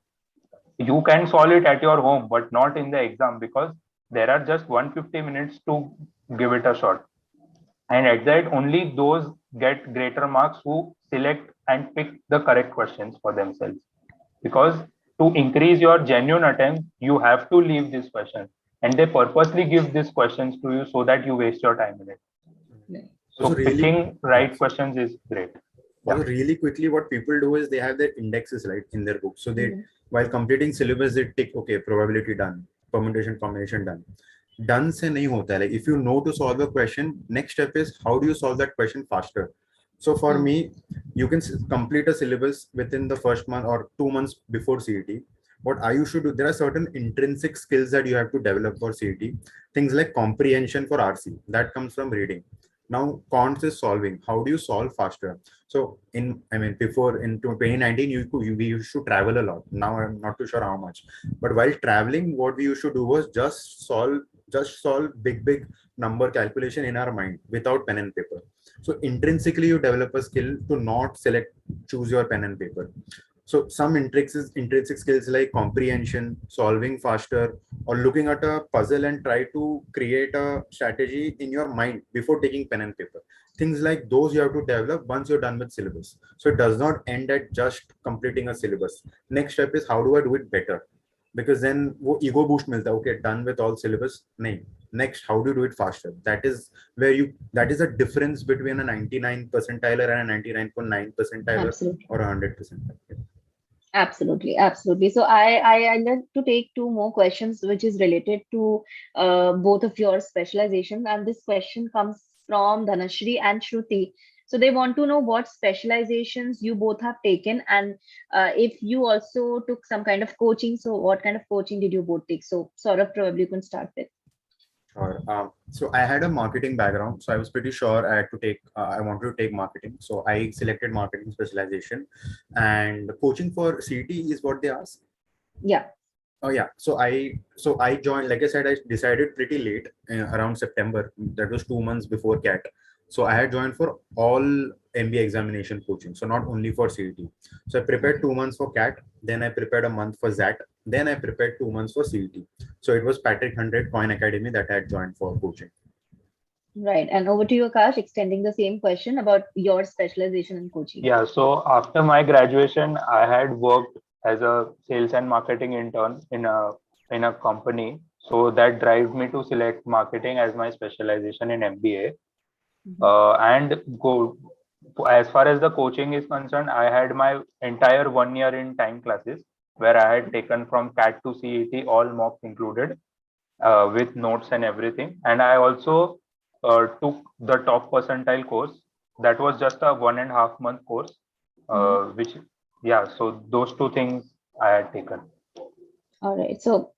You can solve it at your home, but not in the exam because there are just 150 minutes to give it a shot. And at that, only those get greater marks who select and pick the correct questions for themselves. Because to increase your genuine attempt, you have to leave this question. And they purposely give these questions to you so that you waste your time in it. Right. So Also, really, picking right yes. questions is great. Yeah. Also, really quickly, what people do is they have their indexes right in their book. So they, Mm-hmm. while completing syllabus, they tick, okay, probability done, permutation combination done. Done se nahi hota hai. Like if you know to solve a question, next step is how do you solve that question faster. So for Mm-hmm. me, you can complete a syllabus within the first month or 2 months before CET. What I used to do, there are certain intrinsic skills that you have to develop for CET. Things like comprehension for RC, that comes from reading. Now, cons is solving. How do you solve faster? So, before in 2019, we used to travel a lot. Now, I'm not too sure how much. But while traveling, what we used to do was just solve big number calculation in our mind without pen and paper. So intrinsically, you develop a skill to not choose your pen and paper. So some intrinsic skills like comprehension, solving faster, or looking at a puzzle and try to create a strategy in your mind before taking pen and paper. Things like those you have to develop once you're done with syllabus. So it does not end at just completing a syllabus. Next step is how do I do it better? Because then वो ego boost मिलता है. Okay, done with all syllabus. नहीं. Next, how do you do it faster? That is a difference between a 99 percentiler and a 99.9 percentiler Absolutely. or a 100 percentiler. Absolutely, absolutely. So I like to take two more questions, which is related to both of your specializations, and this question comes from Dhanashri and Shruti. So they want to know what specializations you both have taken, and if you also took some kind of coaching. So what kind of coaching did you both take? So Saurabh, probably you can start with. Sure. So I had a marketing background, so I was pretty sure I had to take. I wanted to take marketing, so I selected marketing specialization, and the coaching for CT is what they asked. Yeah. Oh yeah. So I joined. Like I said, I decided pretty late, around September. That was 2 months before CAT. So I had joined for all MBA examination coaching. So not only for CET. So I prepared 2 months for CAT. Then I prepared a month for ZAT. Then I prepared 2 months for CET. So it was Patrick 100 Coin Academy that I had joined for coaching. Right. And over to you, Akash, extending the same question about your specialization in coaching. Yeah, so after my graduation, I had worked as a sales and marketing intern in a company. So that drives me to select marketing as my specialization in MBA. And go as far as the coaching is concerned, I had my entire 1 year in time classes where I had taken from CAT to CET, all mocks included, with notes and everything. And I also took the top percentile course. That was just a 1.5 month course, which, yeah, so those two things I had taken. All right. So,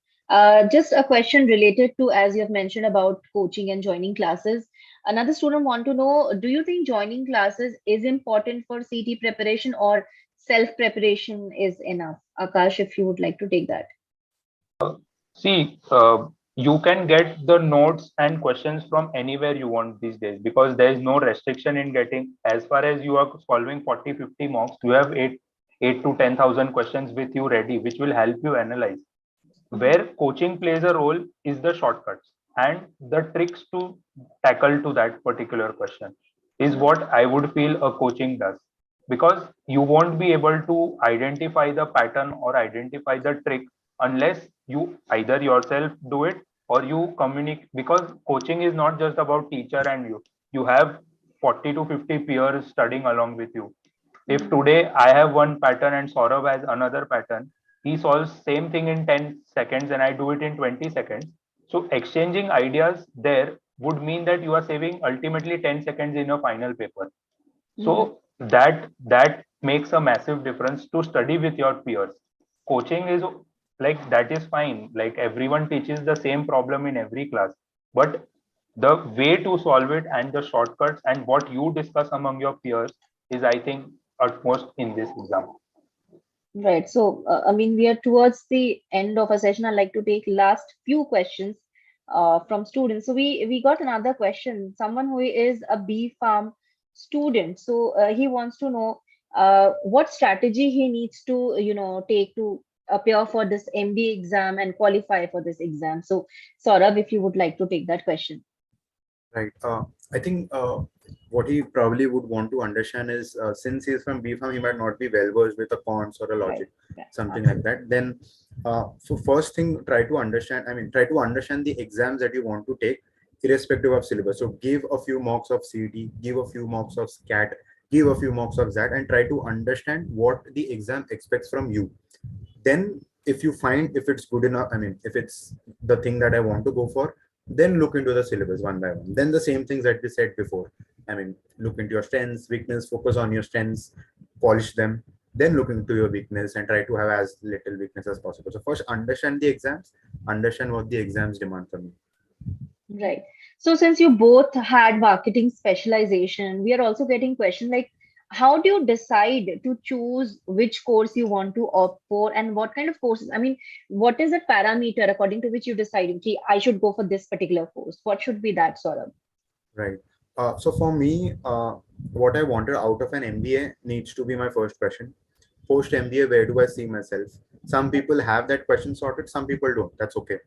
just a question related to, as you have mentioned about coaching and joining classes. Another student want to know, do you think joining classes is important for CT preparation, or self-preparation is enough? Akash, if you would like to take that. See, you can get the notes and questions from anywhere you want these days because there is no restriction in getting. As far as you are solving 40-50 mocks, you have 8 to 10,000 questions with you ready, which will help you analyze. Where coaching plays a role is the shortcuts and the tricks to tackle to that particular question is what I would feel a coaching does, because you won't be able to identify the pattern or identify the trick unless you either yourself do it or you communicate, because coaching is not just about teacher and you have 40 to 50 peers studying along with you. If today I have one pattern and Saurabh has another pattern, he solves same thing in 10 seconds and I do it in 20 seconds. So exchanging ideas there would mean that you are saving ultimately 10 seconds in your final paper. So that makes a massive difference to study with your peers. Coaching is like, that is fine. Like, everyone teaches the same problem in every class, but the way to solve it and the shortcuts and what you discuss among your peers is, I think, utmost in this exam. Right. So, I mean, we are towards the end of a session. I'd like to take last few questions from students. So we got another question. Someone who is a B Farm student. So he wants to know what strategy he needs to, take to appear for this MBA exam and qualify for this exam. So, Saurabh, if you would like to take that question. Right. I think what he probably would want to understand is, since he's from B Farm, he might not be well versed with a quants or a Right. logic, something like that. Then, so first thing, try to understand. I mean, try to understand the exams that you want to take, irrespective of syllabus. So give a few mocks of CT, give a few mocks of SCAT, give a few mocks of that, and try to understand what the exam expects from you. Then, if you find if it's good enough, I mean, if it's the thing that I want to go for, then look into the syllabus one by one. Then the same things that we said before. I mean, look into your strengths, weakness, focus on your strengths, polish them, then look into your weakness and try to have as little weakness as possible. So first understand the exams, understand what the exams demand from you. Right. So since you both had marketing specialization, we are also getting question like, how do you decide to choose which course you want to opt for and what kind of courses? I mean, what is the parameter according to which you decide, okay, I should go for this particular course? What should be that, sort of? Right. So for me, what I wanted out of an MBA needs to be my first question. Post MBA, where do I see myself? Some people have that question sorted, some people don't. That's okay.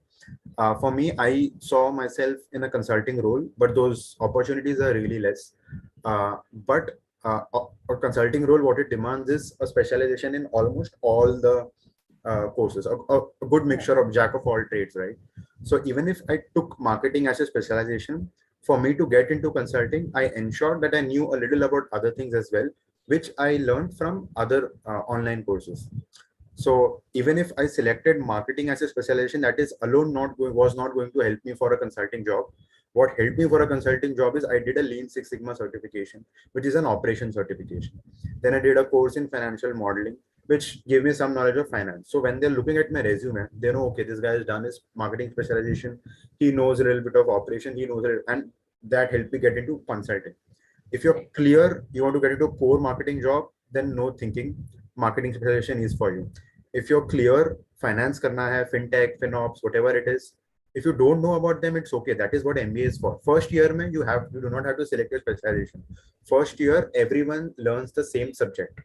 For me, I saw myself in a consulting role, but those opportunities are really less. But a consulting role, what it demands is a specialization in almost all the courses, a good mixture of jack of all trades, right? So even if I took marketing as a specialization, for me to get into consulting, I ensured that I knew a little about other things as well, which I learned from other online courses. So even if I selected marketing as a specialization, that is alone was not going to help me for a consulting job, What helped me for a consulting job is I did a Lean Six Sigma certification, which is an operation certification. Then I did a course in financial modeling, which gave me some knowledge of finance. So when they're looking at my resume, they know, okay, this guy has done his marketing specialization. He knows a little bit of operation. He knows it, and that helped me get into consulting. If you're clear, you want to get into a core marketing job, then no thinking, marketing specialization is for you. If you're clear, finance karna hai, fintech, finops, whatever it is, if you don't know about them, it's okay. That is what MBA is for. First year, mein, you do not have to select your specialization. First year, everyone learns the same subject.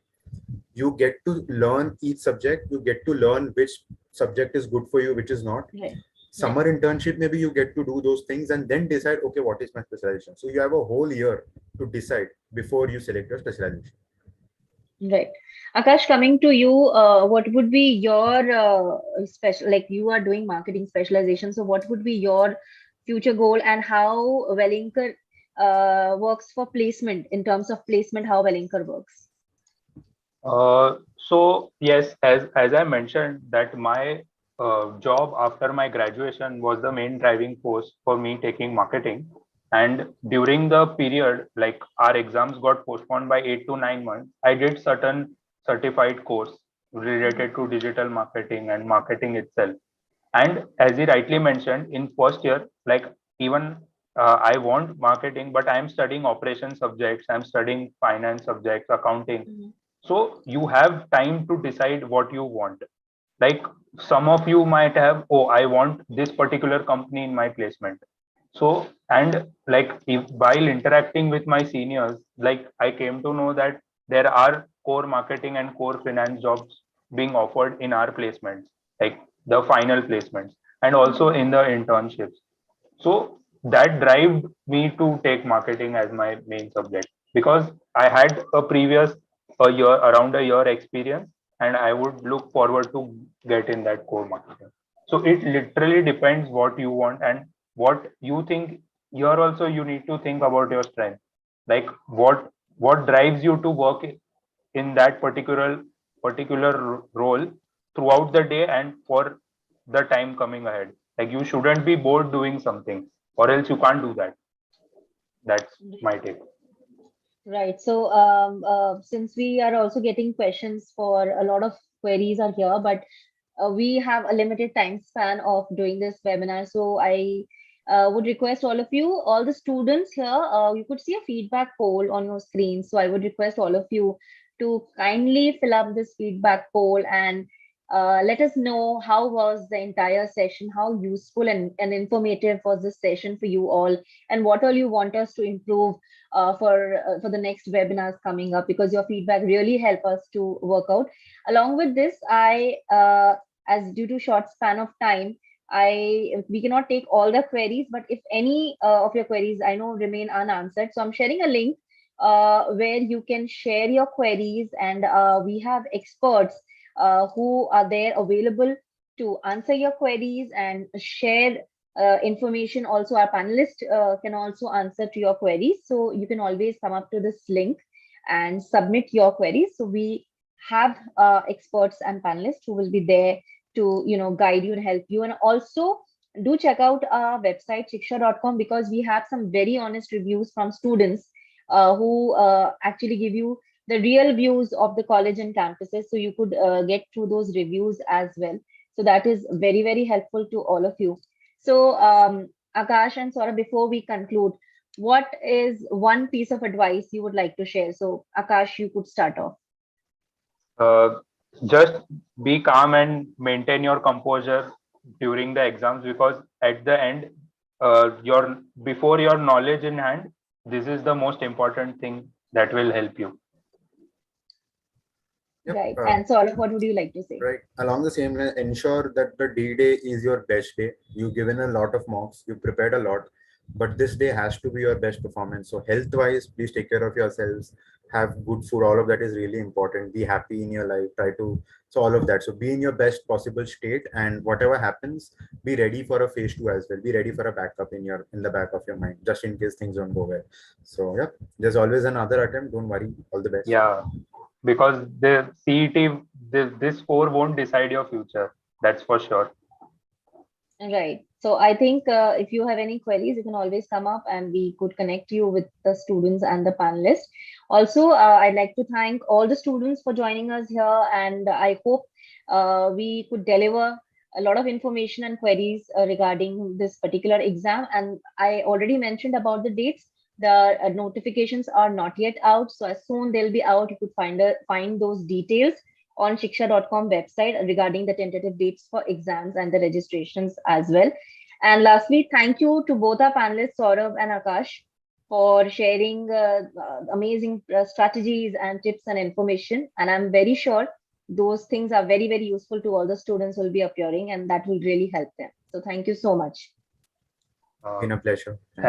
You get to learn each subject. You get to learn which subject is good for you, which is not. Right. Summer internship, maybe you get to do those things and then decide, okay, what is my specialization? So you have a whole year to decide before you select your specialization. Right. Akash, coming to you, what would be your special, like you are doing marketing specialization, so what would be your future goal and how Wellinger works for placement, in terms of placement, how Wellinger works? So yes, as I mentioned, that my job after my graduation was the main driving force for me taking marketing. And during the period, like our exams got postponed by 8 to 9 months, I did certain certified course related to digital marketing and marketing itself. And as he rightly mentioned, in first year, like even I want marketing, but I'm studying operation subjects, I'm studying finance subjects, accounting. Mhm. So you have time to decide what you want. Like some of you might have, oh, I want this particular company in my placement. So, and like if, while interacting with my seniors, like I came to know that there are core marketing and core finance jobs being offered in our placements, like the final placements, and also Mhm. in the internships. So that drive me to take marketing as my main subject, because I had a previous around a year experience, and I would look forward to get in that core marketing. So it literally depends what you want and what you think. Here also you need to think about your strength, like what drives you to work in that particular role throughout the day and for the time coming ahead. Like you shouldn't be bored doing something, or else you can't do that. That's my take. Right. So, since we are also getting questions, for a lot of queries are here, but we have a limited time span of doing this webinar. So I would request all of you, all the students here, you could see a feedback poll on your screen. So I would request all of you to kindly fill up this feedback poll and let us know how was the entire session, how useful and informative was this session for you all, and what all you want us to improve for the next webinars coming up, because your feedback really help us to work out. Along with this, as due to short span of time, we cannot take all the queries, but if any of your queries I know remain unanswered, so I'm sharing a link where you can share your queries, and we have experts who are there available to answer your queries and share information. Also, our panelists can also answer to your queries. So you can always come up to this link and submit your queries. So we have experts and panelists who will be there to guide you and help you. And also do check out our website shiksha.com, because we have some very honest reviews from students who actually give you the real views of the college and campuses, so you could get through those reviews as well. So that is very, very helpful to all of you. So Akash and Saurabh, before we conclude, what is one piece of advice you would like to share? So Akash, you could start off. Uh, just be calm and maintain your composure during the exams, because at the end, your before your knowledge in hand, this is the most important thing that will help you. Yep. Right. And Saurabh, what would you like to say? Right. Along the same line, ensure that the D-Day is your best day. You've given a lot of mocks, you prepared a lot, but this day has to be your best performance. So health-wise, please take care of yourselves. Have good food. All of that is really important. Be happy in your life. Try to, so all of that. So be in your best possible state, and whatever happens, be ready for a phase two as well. Be ready for a backup in the back of your mind, just in case things don't go well. So yeah, there's always another attempt. Don't worry. All the best. Yeah, because the CET, this score won't decide your future. That's for sure. Right. So I think if you have any queries, you can always come up and we could connect you with the students and the panelists. Also, I'd like to thank all the students for joining us here, and I hope we could deliver a lot of information and queries regarding this particular exam. And I already mentioned about the dates. The notifications are not yet out, so as soon they'll be out, you could find those details on shiksha.com website regarding the tentative dates for exams and the registrations as well. And lastly, thank you to both our panelists, Saurabh and Akash, for sharing amazing strategies and tips and information. And I'm very sure those things are very, very useful to all the students who will be appearing, and that will really help them. So thank you so much. Been a pleasure. Thank